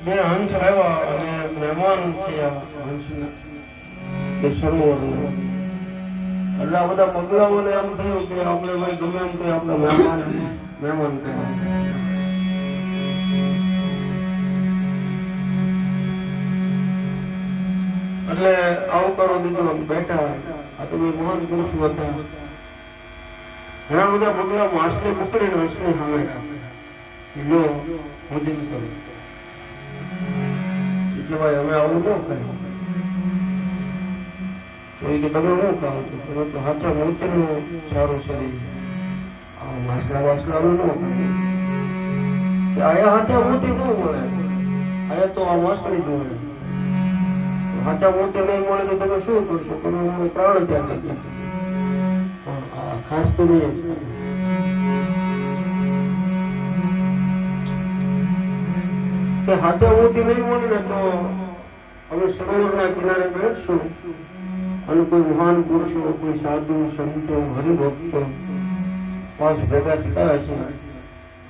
બે હંસ આવ્યા અને મહેમાન થયા હંસના તે સરોવરના. એટલે આ બધા પગલાઓને એમ થયું કે આપણે ભાઈ ગમે એમ કે આપણે મહેમાન કહેવાય. એટલે આવકારો દીધો, બેઠા. આ તો મહાન પુરુષ હતા. ઘણા બધા પગલા માછલી પકડીને હંસની સામે જો ભોજન કર્યું. એટલે ભાઈ અમે આવું ન કરીએ. તો એ કે તમે શું ખાવ છો? તમે તો સાચા મોતીનું સારું શરીર, આ માછલા ન કરીએ. આયા સાચા મોતી ન મળે, આયા તો આ માછલી જ મળે. સાચા મોતી નહીં મળે તો તમે શું કરશો? તમે પ્રાણ ત્યાગ કરશો. ખાસ તો નહીં સાચા મોતી નહીં મળે ને તો અમે સરોવરના કિનારે બેઠશું અને કોઈ મહાન પુરુષો, કોઈ સાધુ સંતો, હરિભક્તો પાંચ ભેગા થતા હશે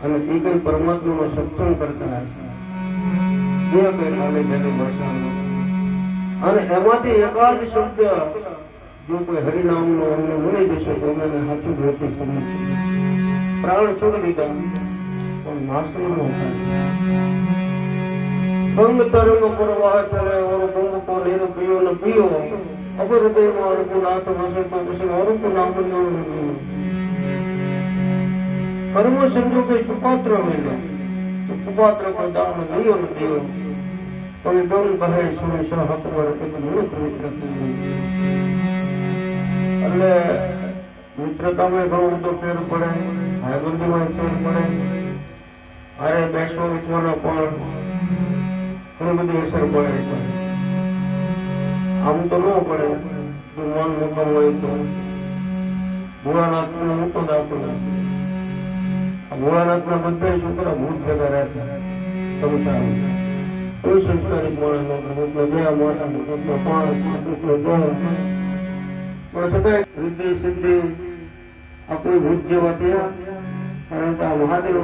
અને એ કઈ પરમાત્માનો સત્સંગ કરતા હશે, જે કઈ ખાલી જેની ભાષામાં, અને એમાંથી એકાદ શબ્દ જો કોઈ હરિનામનો અમને મળી જશે તો અમે સાચું જોતી સમજશે. પ્રાણ છોડી દીધા પણ માસનું ન થાય. ભંગ તરંગ પ્રવાહ ચલે ઓર ભંગ કો નીર પીઓ ન પીઓ અબર હૃદયમાં અરુપનાથ વસે તો પછી અરુપ નામ કર્મ સંજોગે સુપાત્ર મળ્યો તો કુપાત્ર કો દાન દિયો ન દિયો પણ દોન કહે સુને સહકર કે મૂળ મિત્ર. એટલે મિત્રતામાં ઘણો બધો ફેર પડે, ભાઈબંધીમાં ફેર પડે, અરે બેસવા ઉઠવાના પણ ઘણી બધી અસર પડે છે. આમ તો ન પડે, જો મન મોટું હોય તો. ભોળાનાથ નો મોટો દાખલો. ભોળાનાથ ના બધા છોકરા ભૂત ભેગા રહેતા સંસાર. કોઈ સંસ્કારી માણસ ગયા મોટા પણ છતાં રિદ્ધિ સિદ્ધિ આ કોઈ ભૂત જેવા થયા, કારણ કે આ મહાદેવ